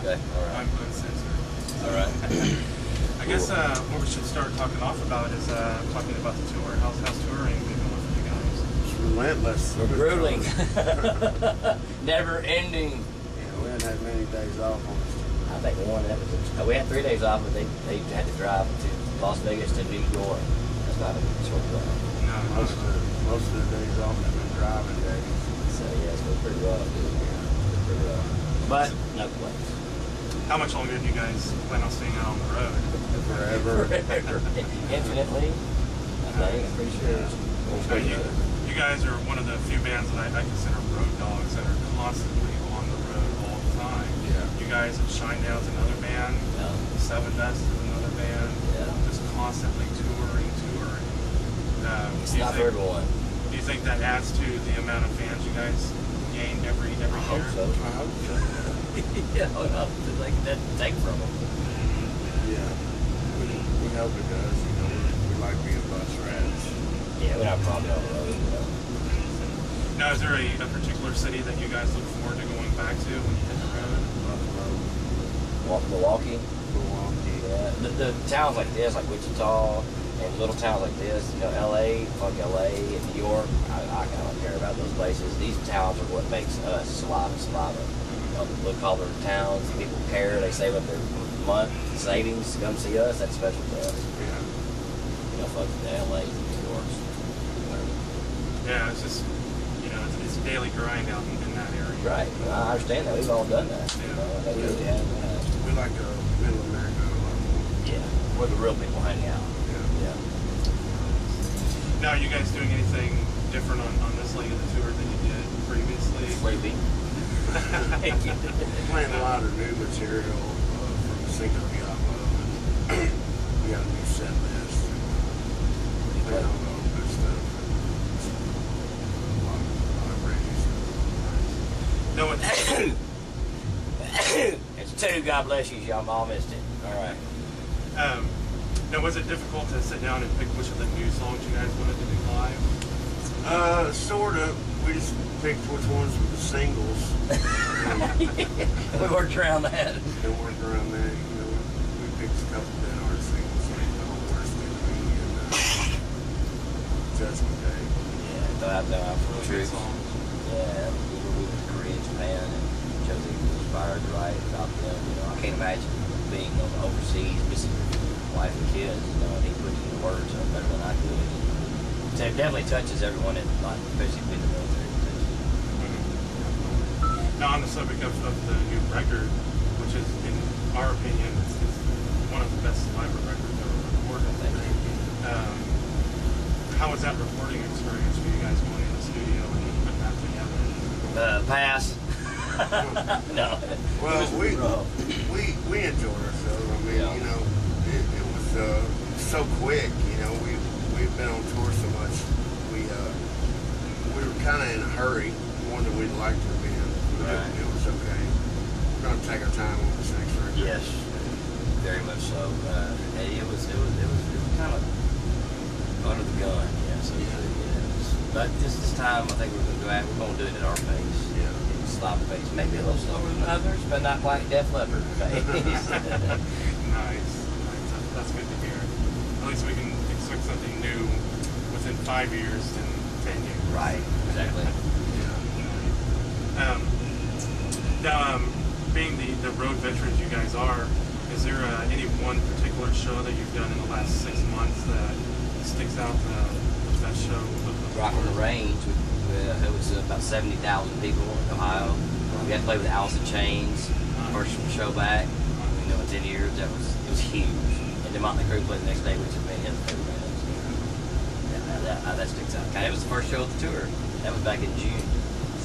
Okay, all right. I'm uncensored. All right. I guess what we should start talking off about is talking about the tour. How's touring been going for you guys? It's relentless. We're grueling. Never ending. Yeah, we haven't had many days off on this tour. I think we had 3 days off, but they had to drive to Las Vegas to New York. That's not a short drive. No, Most of the days off have been driving days. So yeah, it's been pretty rough, dude. Yeah, pretty rough. But no complaints. how much longer do you guys plan on staying out on the road? Forever. Infinitely. I think. I'm pretty sure. You guys are one of the few bands that I consider road dogs that are constantly on the road all the time. Yeah. You guys at Shinedown's another band. Yeah. Seven Best is another band. Yeah. Just constantly touring. It's not for everyone. Do you think that adds to the amount of fans you guys gain every year? I hope so. Yeah, like that take from them. Yeah. We hope it does. You know, we like being bus rats. Yeah, we're not probably on the road, you know. Now, is there a particular city that you guys look forward to going back to when you hit the road? Milwaukee. Yeah. The towns like this, like Wichita, and little towns like this, you know, LA, fuck LA, and New York, I don't care about those places. These towns are what makes us Saliva. You know, the blue collar towns, people care, they save up their month savings to come see us, that's special to us. Yeah. You know, fuck the LA, New York. Yeah, it's just, you know, it's a daily grind out in that area. Right, I understand that, we've all done that. Yeah. You know, they really have. We like middle America a lot more. Yeah, where the real people hang out. Yeah. Now, are you guys doing anything different on this leg of the tour than you did previously? Sleepy. Playing a lot of new material from Cinco Diablo. We got a new set list. Playing all the good stuff. A lot of brand new stuff. No, It's two, God bless you, y'all all missed it. All right. now, was it difficult to sit down and pick which of the new songs you guys wanted to do live? Sort of. We just picked which ones were the singles. We worked around that. And worked around that. You know, we picked a couple of hard singles like The Whole Worst Enemy and Judgment Day. Yeah, thought out for the truth. Yeah, we were in Korea, Japan, and Josie was inspired to write about them. You know, I can't imagine being overseas, missing your wife and kids. You know, and he put it into words better than I could. So it definitely touches everyone in life, especially in the military. Now, on the subject of the new record, which is, in our opinion, is one of the best Saliva records ever recorded. Thank you. How was that recording experience for you guys going in the studio and putting that together? Pass. No. Well, we enjoyed ourselves. I mean, you know, it was so quick. You know, we've been on tour so much. We were kind of in a hurry, more than we'd like to have been. But Right. it was okay. We're gonna take our time on this next record. Yes, very much so. It was kind of under the gun. Yeah. So but this time, I think we're gonna do it at our pace. Yeah. Sloppy pace, maybe a little slower than others, but not quite Def Leppard pace. Nice. That's good to hear. At least we can expect something new within 5 years than 10 years. Right. Exactly. Now, being the road veterans you guys are, is there any one particular show that you've done in the last 6 months that sticks out as that show? Rock on the Range. It was about 70,000 people in Ohio. We had to play with Alice in Chains. First show back. You know, in 10 years, it was huge. And then Motley Crue played the next day, which is many other favorite bands. That sticks out. It was the first show of the tour. That was back in June.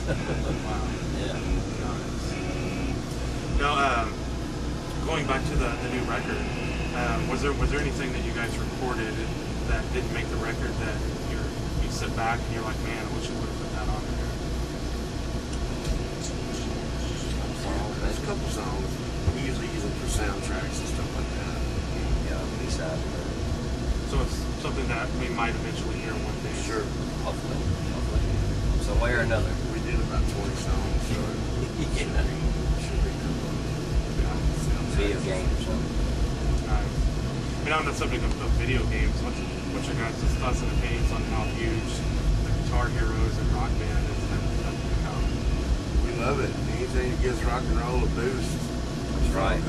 Wow. Yeah. Now, going back to the new record, was there anything that you guys recorded that didn't make the record that you sit back and you're like, man, I wish I would have put that on there? There's a couple songs. We usually use them for soundtracks and stuff like that. Yeah, B-side. So it's something that we might eventually hear one day. Sure. Hopefully. Some way or another. We did about 20 songs, so it should be cool. mean, on the subject of video games, what's your guys' thoughts and opinions on how huge the Guitar Heroes and Rock Band has become? We love it. Anything that gives rock and roll a boost. That's right.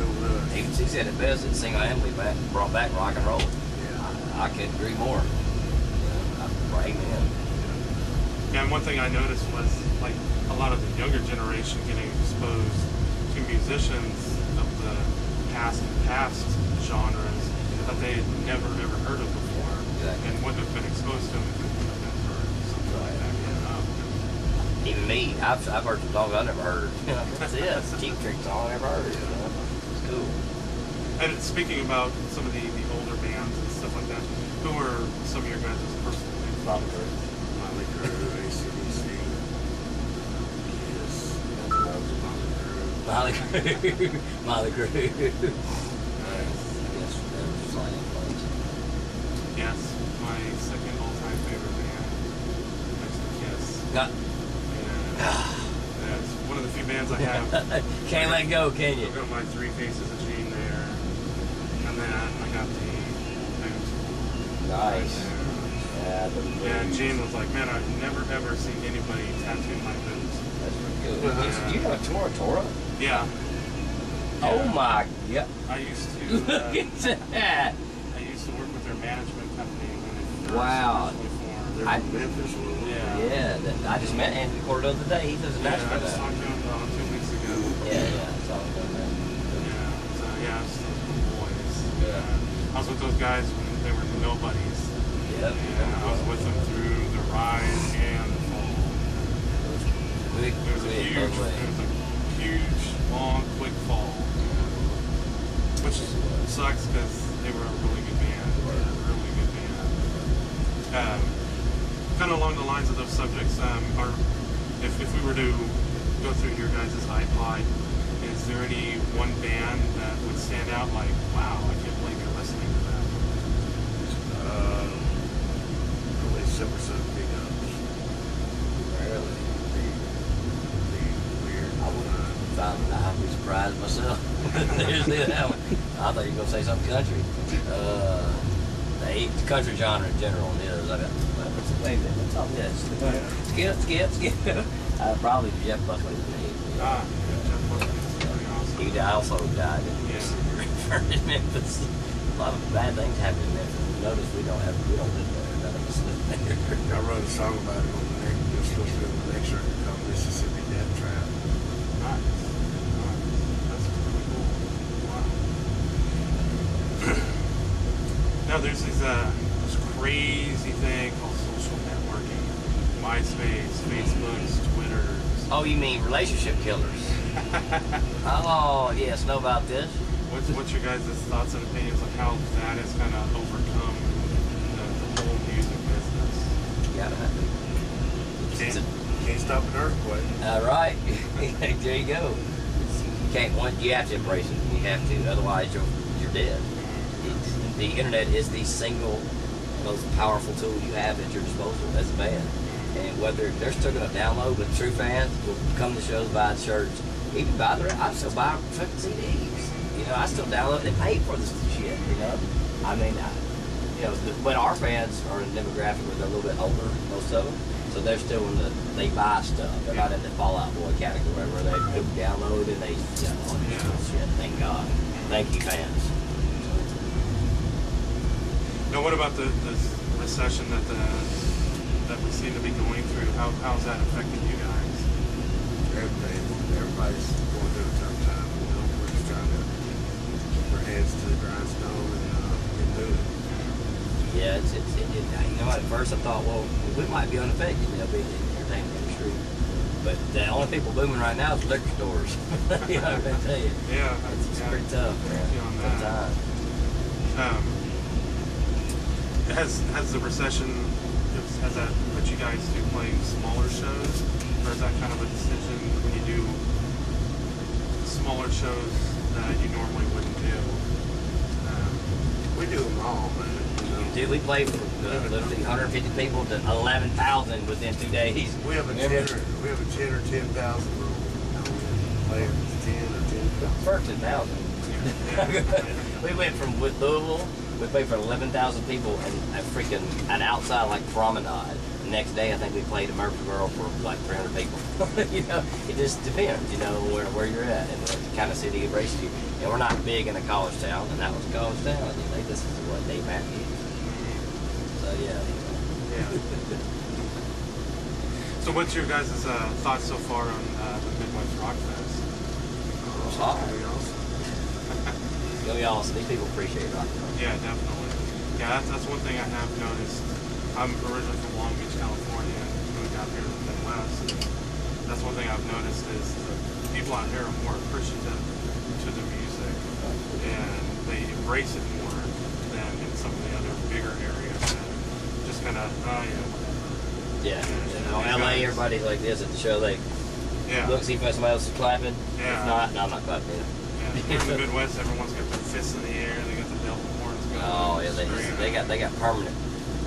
He said it best that single-handedly brought back rock and roll. Yeah. I couldn't agree more. Amen. Yeah, and one thing I noticed was like a lot of the younger generation getting exposed to musicians of the past genres that they had never ever heard of before, exactly. and wouldn't have been exposed to them if it wouldn't have been for something like that. Even me, I've heard some songs I never heard. That's it. It's a Cheap Trick song I never heard. It's cool. And speaking about some of the older bands and stuff like that, who are some of your guys' personal favorites? Motley Crue, AC/DC, Kiss, Motley Crue. Motley Crue. Nice. Yes, those sliding plates. Yes, my second all-time favorite band next to Kiss. Got. That's one of the few bands I have. Can't let go, can you? I've got my Three Faces of Gene there, and then I got the boots. Nice. There. Yeah, And Gene was like, "Man, I've never ever seen anybody tattoo my boots." That's pretty good. Yeah. You have a Tora? Yeah. Oh my god. I used to. Look at that. I used to work with their management company when it first Wow. originally formed. They're from Memphis. Yeah, I just met Andy Cordell today. He does a Yeah, Nashville I just now. talked to him about 2 weeks ago. Yeah, that's all done that. Yeah, so yeah, it's those cool boys. Yeah. I was with those guys when they were nobodies. Yep. And I was with them through the rise and the fall. Quick, There was a huge, long, quick fall. Which sucks because they were a really good band. Really good band. Kind of along the lines of those subjects, if we were to go through your guys' iPod, is there any one band that would stand out like, wow, I can't believe you're listening to that? Probably Silver Sun Big Ups. Really? The weird. I'd be surprised myself. Seriously, that one. I thought you were going to say something country. The country genre in general is. I got. Wait a minute. What's all this? Skip. Probably Jeff Buckley's name. Ah, Jeff Buckley's pretty awesome. He also died in Memphis. A lot of bad things happen in Memphis. Notice we don't live there. None of us live there. I wrote a song about it on the next. It was supposed to be on the next record called Mississippi Death Trap. Nice. That's really cool. Wow. Now there's this crazy thing called social networking. MySpace, Facebooks, Twitters. Oh, you mean relationship killers? Oh, yes. Know about this? What's your guys' thoughts and opinions on how that has kind of overcome the whole music business? You gotta have it. Can't stop an earthquake. All right. There you go. You have to embrace it. You have to. Otherwise, you're dead. The internet is the single most powerful tool you have at your disposal as a band. And whether they're still going to download, but true fans will come to shows, buy shirts, even buy I still buy fucking CDs. You know, I still download and pay for this shit. You know, I mean, but our fans are in a demographic where they're a little bit older, most of them. So they're still they buy stuff. They're not in the Fallout Boy category where they download and they shit. Thank God. Thank you, fans. Now, what about the recession that we seem to be going through? How's that affecting you guys? Everybody's going through a tough time. You know, we're just trying to keep our heads to the grindstone and get through it. Yeah, you know, at first I thought, well, we might be unaffected, being in the entertainment industry. But the only people booming right now is liquor stores. You know what I'm tell you? Yeah, it's pretty tough, man. Tough time. Has the recession, has that put you guys to playing smaller shows? Or is that kind of a decision when you do smaller shows that you normally wouldn't do? We do them all, man. Dude, we played from literally 150 people to 11,000 within 2 days. We have a 10 or 10,000 rule. We play 10 or 10,000. First 10,000. We went from Louisville We played for 11,000 people and a freaking an outside like promenade. The next day, I think we played in Murfreesboro for like 300 people. You know, it just depends. You know where you're at and what kind of city embraces you. And we're not big in a college town, and that was a college town. And they listen to what Dave Matthews. So yeah. So what's your guys' thoughts so far on the Midwest Rockfest? It's hot. It's gonna be awesome. These people appreciate rock. Yeah, definitely. Yeah, that's one thing I have noticed. I'm originally from Long Beach, California, and moved out here to the Midwest. And that's one thing I've noticed is the people out here are more appreciative to the music, and they embrace it more than in some of the other bigger areas that just kind of, oh yeah, whatever. Yeah. In LA, everybody's like this at the show. They look, see if somebody else is clapping. Yeah. If not, no, I'm not clapping. Yeah. Here in the Midwest, everyone's got their fists in the air. They got the devil horns going. Oh yeah, they got permanent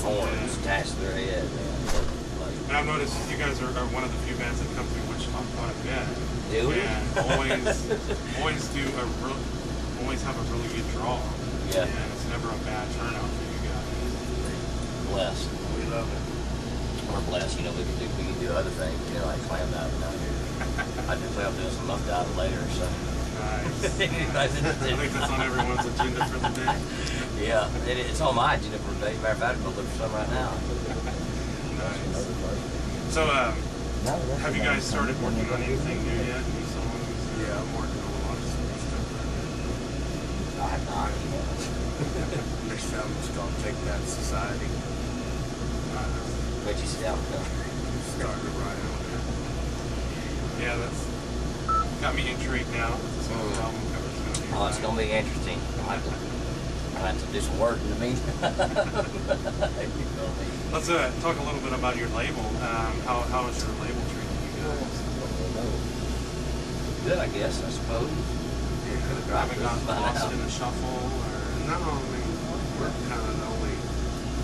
horns attached to their head, man. And I've noticed you guys are one of the few bands that come through Wichita quite a bit. Do we? And always have a really good draw. Yeah. And it's never a bad turnout for you guys. Blessed. We love it. We're blessed. You know, we can do other things. You know, like clam diving out here. I do plan on doing some muff diving later. So. Nice. I think that's on everyone's agenda for the day. Yeah, it's on my agenda for the day. Matter of fact, I'm gonna look for some right now. Nice. So, have you guys started working on anything new yet? New songs? Yeah, I'm working on a lot of stuff right I have not. now. Next album's called Take That Society. Where'd you sit down? Starting to write on there. Yeah, that's got me intrigued now. So the album cover's gonna be Oh, it's gonna be interesting. I'll have to do some work in the meantime. Let's talk a little bit about your label. How is your label treating you guys? Good, I guess. I suppose. Haven't gotten lost in the shuffle, or No, I mean, we're kind of the only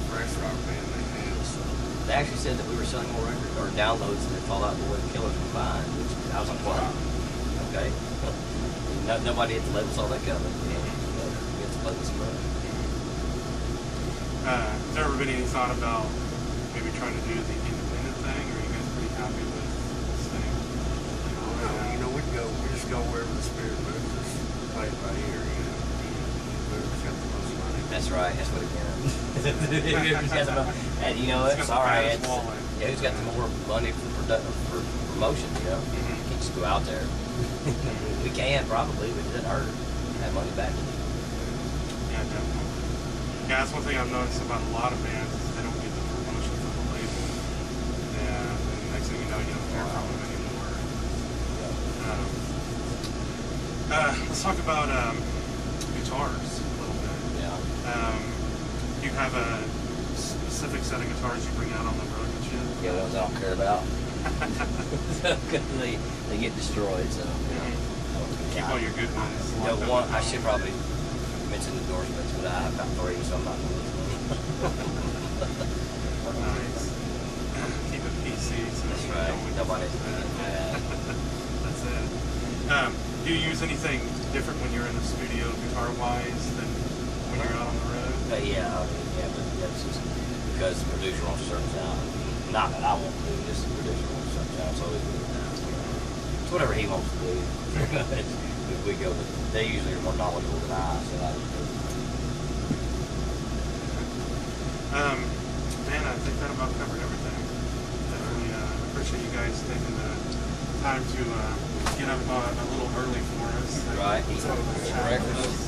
fresh rock band they have, so. They actually said that we were selling more records or downloads than Fallout Boy and Killers combined, which I was like, wow. Okay. Nobody at the label saw that coming. Yeah. It's plugging some money. Has there ever been any thought about maybe trying to do the independent thing, or are you guys pretty happy with staying? No, you know, we just go wherever the spirit moves us, play it by ear, you know. Whoever's got the most money. That's right. That's what it is. And you know, it's all right. Yeah, who's got the more money for promotion? You know, you can just go out there. We can probably, but it doesn't hurt. Have money back. Yeah, definitely. Yeah, that's one thing I've noticed about a lot of bands is they don't get the promotion from the label. And then next thing you know, you don't hear from them anymore. Let's talk about guitars a little bit. Yeah. You have a specific set of guitars you bring out on the road with you? Yeah, ones I don't care about. they get destroyed. So. Keep all your good ones. You know, I should probably mention endorsements, but I have about 3, so I'm not going to lose one. Nice. Keep it PC. So That's right. Nobody's That's it. Do you use anything different when you're in the studio guitar-wise than when you're out on the road? But but that's just because the producer wants to certain sound. Not that I want to do, just the producer wants certain sound. So it's whatever he wants to do. We go with. They usually are more knowledgeable than I, so I just do. Man, I think that about covered everything. Definitely appreciate you guys taking the time to get up a little early for us. Right. So, Breakfast.